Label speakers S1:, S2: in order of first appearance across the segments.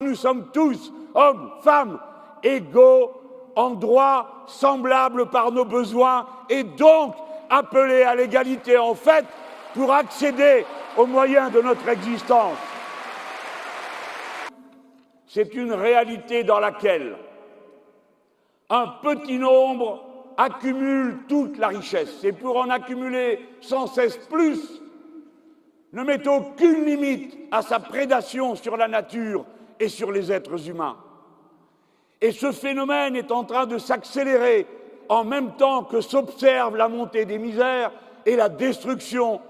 S1: Nous sommes tous, hommes, femmes, égaux en droits, semblables par nos besoins, et donc appelés à l'égalité en fait pour accéder aux moyens de notre existence. C'est une réalité dans laquelle un petit nombre accumule toute la richesse, et pour en accumuler sans cesse plus, ne met aucune limite à sa prédation sur la nature et sur les êtres humains. Et ce phénomène est en train de s'accélérer en même temps que s'observe la montée des misères et la destruction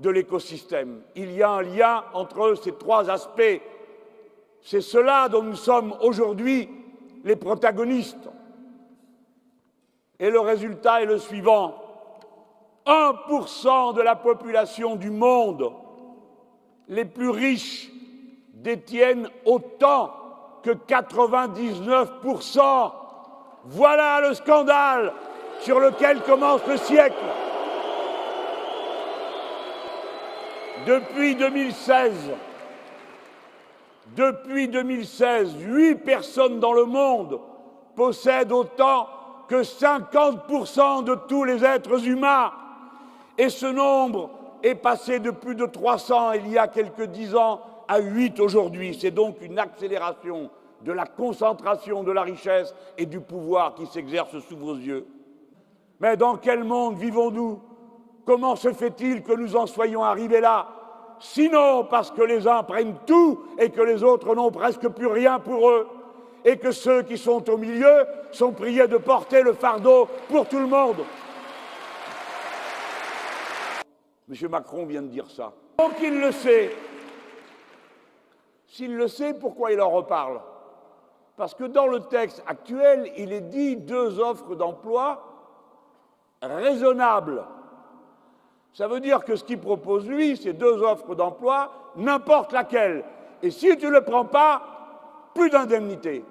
S1: de l'écosystème. Il y a un lien entre ces trois aspects. C'est cela dont nous sommes aujourd'hui les protagonistes. Et le résultat est le suivant. 1% de la population du monde, les plus riches, détiennent autant que 99%. Voilà le scandale sur lequel commence le siècle. Depuis 2016, 8 personnes dans le monde possèdent autant que 50% de tous les êtres humains. Et ce nombre est passé de plus de 300 il y a quelques 10 ans à 8 aujourd'hui. C'est donc une accélération de la concentration de la richesse et du pouvoir qui s'exerce sous vos yeux. Mais dans quel monde vivons-nous? Comment se fait-il que nous en soyons arrivés là? Sinon parce que les uns prennent tout et que les autres n'ont presque plus rien pour eux, et que ceux qui sont au milieu sont priés de porter le fardeau pour tout le monde. M. Macron vient de dire ça. Donc il le sait. S'il le sait, pourquoi il en reparle? Parce que dans le texte actuel, il est dit 2 offres d'emploi raisonnables. Ça veut dire que ce qu'il propose, lui, c'est 2 offres d'emploi, n'importe laquelle. Et si tu ne le prends pas, plus d'indemnité.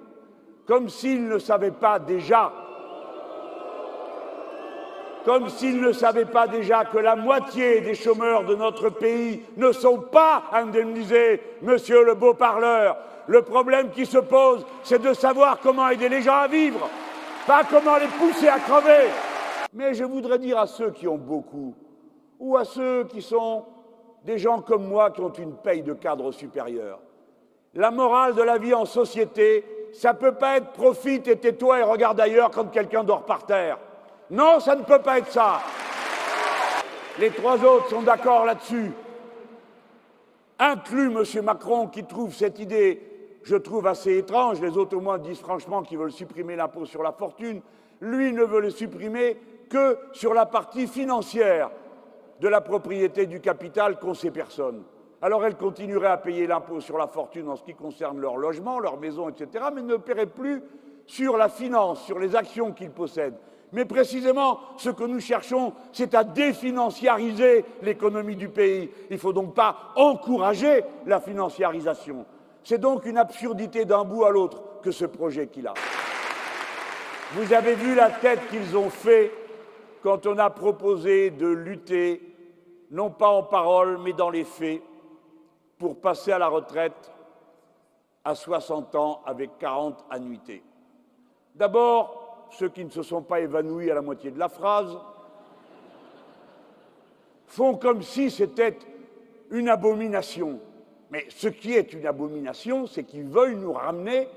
S1: Comme s'il ne savait pas déjà. Comme s'il ne savait pas déjà que la moitié des chômeurs de notre pays ne sont pas indemnisés, monsieur le beau parleur. Le problème qui se pose, c'est de savoir comment aider les gens à vivre, pas comment les pousser à crever. Mais je voudrais dire à ceux qui ont beaucoup, ou à ceux qui sont des gens comme moi qui ont une paye de cadre supérieur, la morale de la vie en société, ça ne peut pas être profite et tais-toi et regarde ailleurs quand quelqu'un dort par terre. Non, ça ne peut pas être ça. Les 3 autres sont d'accord là-dessus. Inclus M. Macron qui trouve cette idée, je trouve assez étrange. Les autres au moins disent franchement qu'ils veulent supprimer l'impôt sur la fortune. Lui ne veut le supprimer que sur la partie financière de la propriété du capital qu'ont ces personnes. Alors elles continueraient à payer l'impôt sur la fortune en ce qui concerne leur logement, leur maison, etc., mais ne paieraient plus sur la finance, sur les actions qu'ils possèdent. Mais précisément, ce que nous cherchons, c'est à définanciariser l'économie du pays. Il ne faut donc pas encourager la financiarisation. C'est donc une absurdité d'un bout à l'autre que ce projet qu'il a. Vous avez vu la tête qu'ils ont fait quand on a proposé de lutter, non pas en parole, mais dans les faits, pour passer à la retraite à 60 ans avec 40 annuités. D'abord, ceux qui ne se sont pas évanouis à la moitié de la phrase font comme si c'était une abomination. Mais ce qui est une abomination, c'est qu'ils veulent nous ramener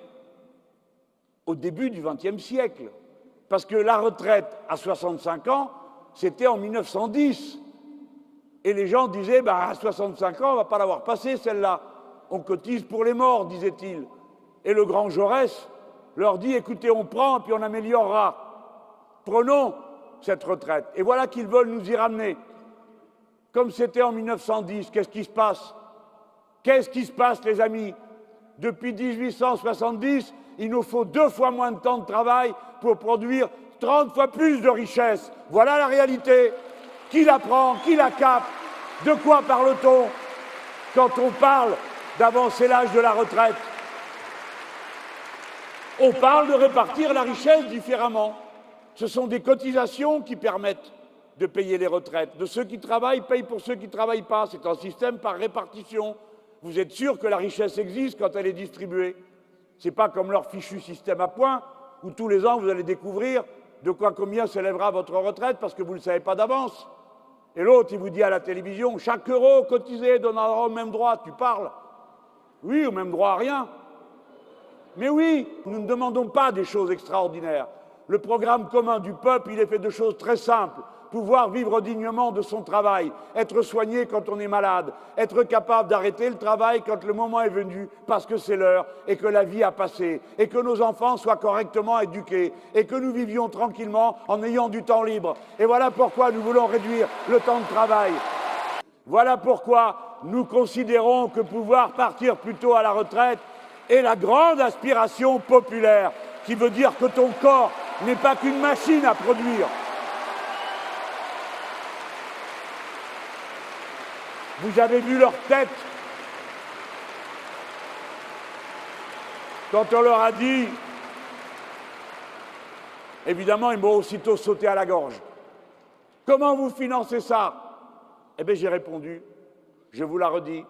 S1: au début du XXe siècle. Parce que la retraite à 65 ans, c'était en 1910. Et les gens disaient, à 65 ans, on ne va pas l'avoir passée, celle-là. On cotise pour les morts, disait-il. Et le grand Jaurès leur dit, écoutez, on prend, puis on améliorera. Prenons cette retraite. Et voilà qu'ils veulent nous y ramener. Comme c'était en 1910, qu'est-ce qui se passe? Qu'est-ce qui se passe, les amis? Depuis 1870, il nous faut 2 fois moins de temps de travail pour produire 30 fois plus de richesses. Voilà la réalité. Qui la prend? Qui la capte? De quoi parle-t-on quand on parle d'avancer l'âge de la retraite? On parle de répartir la richesse différemment. Ce sont des cotisations qui permettent de payer les retraites. De ceux qui travaillent payent pour ceux qui ne travaillent pas. C'est un système par répartition. Vous êtes sûr que la richesse existe quand elle est distribuée? C'est pas comme leur fichu système à points, où tous les ans vous allez découvrir de quoi combien s'élèvera votre retraite parce que vous ne le savez pas d'avance. Et l'autre, il vous dit à la télévision, chaque euro cotisé donnera au même droit. Tu parles? Oui, au même droit à rien. Mais oui, nous ne demandons pas des choses extraordinaires. Le programme commun du peuple, il est fait de choses très simples. Pouvoir vivre dignement de son travail, être soigné quand on est malade, être capable d'arrêter le travail quand le moment est venu, parce que c'est l'heure, et que la vie a passé, et que nos enfants soient correctement éduqués, et que nous vivions tranquillement en ayant du temps libre. Et voilà pourquoi nous voulons réduire le temps de travail. Voilà pourquoi nous considérons que pouvoir partir plus tôt à la retraite est la grande aspiration populaire, qui veut dire que ton corps n'est pas qu'une machine à produire. Vous avez vu leur tête quand on leur a dit, évidemment, ils m'ont aussitôt sauté à la gorge. Comment vous financez ça? Eh bien, j'ai répondu, je vous la redis.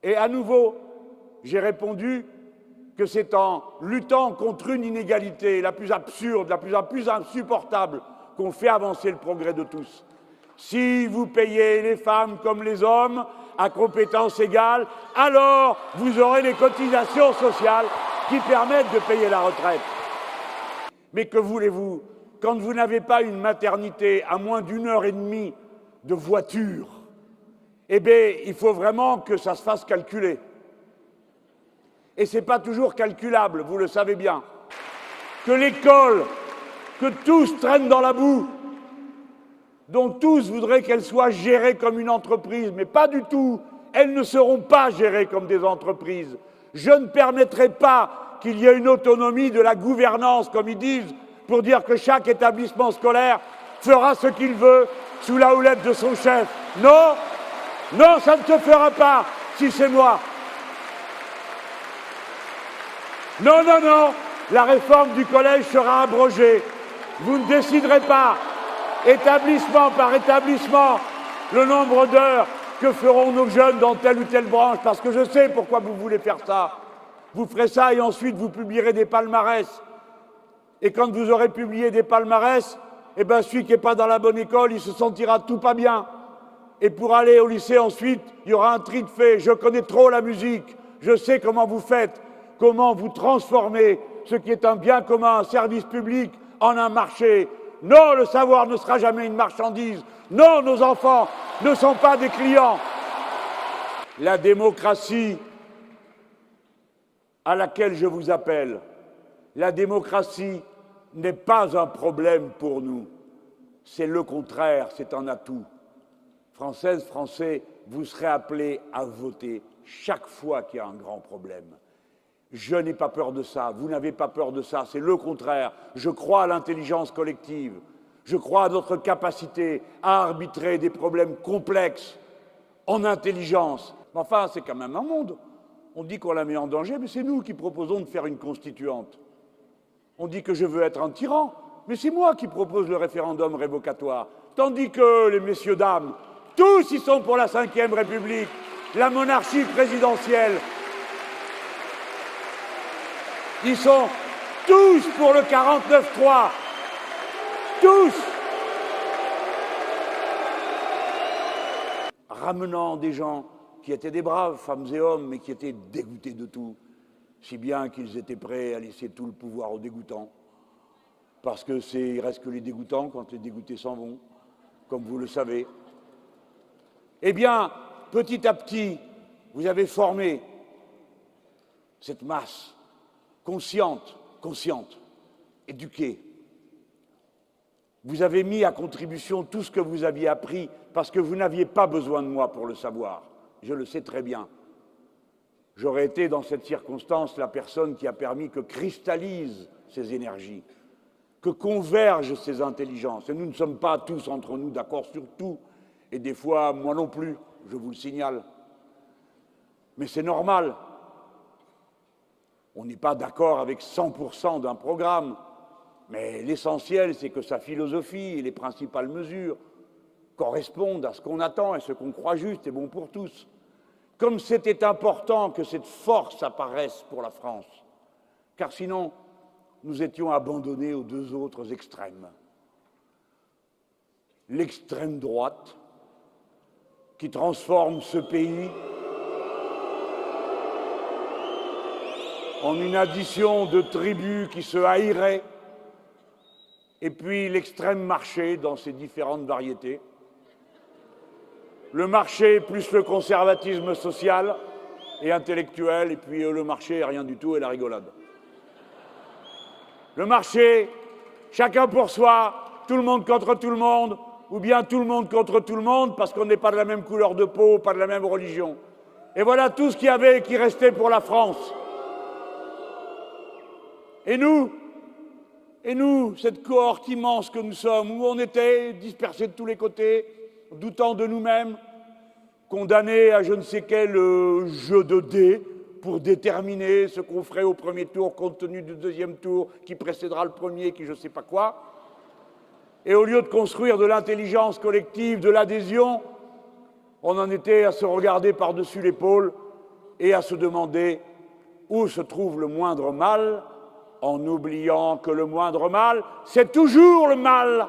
S1: Et à nouveau, j'ai répondu que c'est en luttant contre une inégalité la plus absurde, la plus insupportable, qu'on fait avancer le progrès de tous. Si vous payez les femmes comme les hommes, à compétences égales, alors vous aurez les cotisations sociales qui permettent de payer la retraite. Mais que voulez-vous? Quand vous n'avez pas une maternité à moins d'1h30 de voiture, eh bien, il faut vraiment que ça se fasse calculer. Et ce n'est pas toujours calculable, vous le savez bien. Que l'école, que tous traînent dans la boue, dont tous voudraient qu'elles soient gérées comme une entreprise, mais pas du tout. Elles ne seront pas gérées comme des entreprises. Je ne permettrai pas qu'il y ait une autonomie de la gouvernance, comme ils disent, pour dire que chaque établissement scolaire fera ce qu'il veut sous la houlette de son chef. Non, non, ça ne se fera pas si c'est moi. Non, non, non, la réforme du collège sera abrogée. Vous ne déciderez pas, établissement par établissement, le nombre d'heures que feront nos jeunes dans telle ou telle branche, parce que je sais pourquoi vous voulez faire ça. Vous ferez ça et ensuite vous publierez des palmarès. Et quand vous aurez publié des palmarès, eh bien celui qui n'est pas dans la bonne école, il se sentira tout pas bien. Et pour aller au lycée ensuite, il y aura un tri de fait. Je connais trop la musique, je sais comment vous faites. Comment vous transformez ce qui est un bien commun, un service public, en un marché. Non, le savoir ne sera jamais une marchandise. Non, nos enfants ne sont pas des clients. La démocratie à laquelle je vous appelle, la démocratie n'est pas un problème pour nous. C'est le contraire, c'est un atout. Françaises, Français, vous serez appelés à voter chaque fois qu'il y a un grand problème. Je n'ai pas peur de ça, vous n'avez pas peur de ça, c'est le contraire. Je crois à l'intelligence collective, je crois à notre capacité à arbitrer des problèmes complexes en intelligence. Mais enfin, c'est quand même un monde. On dit qu'on la met en danger, mais c'est nous qui proposons de faire une constituante. On dit que je veux être un tyran, mais c'est moi qui propose le référendum révocatoire. Tandis que les messieurs, dames, tous ils sont pour la Ve République, la monarchie présidentielle. Ils sont tous pour le 49-3. Tous. Ramenant des gens qui étaient des braves, femmes et hommes, mais qui étaient dégoûtés de tout, si bien qu'ils étaient prêts à laisser tout le pouvoir aux dégoûtants. Parce que il reste que les dégoûtants quand les dégoûtés s'en vont, comme vous le savez. Eh bien, petit à petit, vous avez formé cette masse consciente, éduquée. Vous avez mis à contribution tout ce que vous aviez appris parce que vous n'aviez pas besoin de moi pour le savoir. Je le sais très bien. J'aurais été dans cette circonstance la personne qui a permis que cristallisent ces énergies, que convergent ces intelligences. Et nous ne sommes pas tous entre nous d'accord sur tout, et des fois, moi non plus, je vous le signale. Mais c'est normal. On n'est pas d'accord avec 100% d'un programme, mais l'essentiel, c'est que sa philosophie et les principales mesures correspondent à ce qu'on attend et ce qu'on croit juste et bon pour tous. comme c'était important que cette force apparaisse pour la France, car sinon, nous étions abandonnés aux deux autres extrêmes. L'extrême droite, qui transforme ce pays en une addition de tribus qui se haïraient, et puis l'extrême marché dans ses différentes variétés. Le marché plus le conservatisme social et intellectuel, et puis le marché rien du tout et la rigolade. Le marché, chacun pour soi, tout le monde contre tout le monde, ou bien tout le monde contre tout le monde parce qu'on n'est pas de la même couleur de peau, pas de la même religion. Et voilà tout ce qu'il y avait et qui restait pour la France. Et nous, cette cohorte immense que nous sommes, où on était dispersés de tous les côtés, doutant de nous-mêmes, condamnés à je ne sais quel jeu de dés pour déterminer ce qu'on ferait au premier tour compte tenu du deuxième tour qui précédera le premier, qui je ne sais pas quoi. Et au lieu de construire de l'intelligence collective, de l'adhésion, on en était à se regarder par-dessus l'épaule et à se demander où se trouve le moindre mal, en oubliant que le moindre mal, c'est toujours le mal.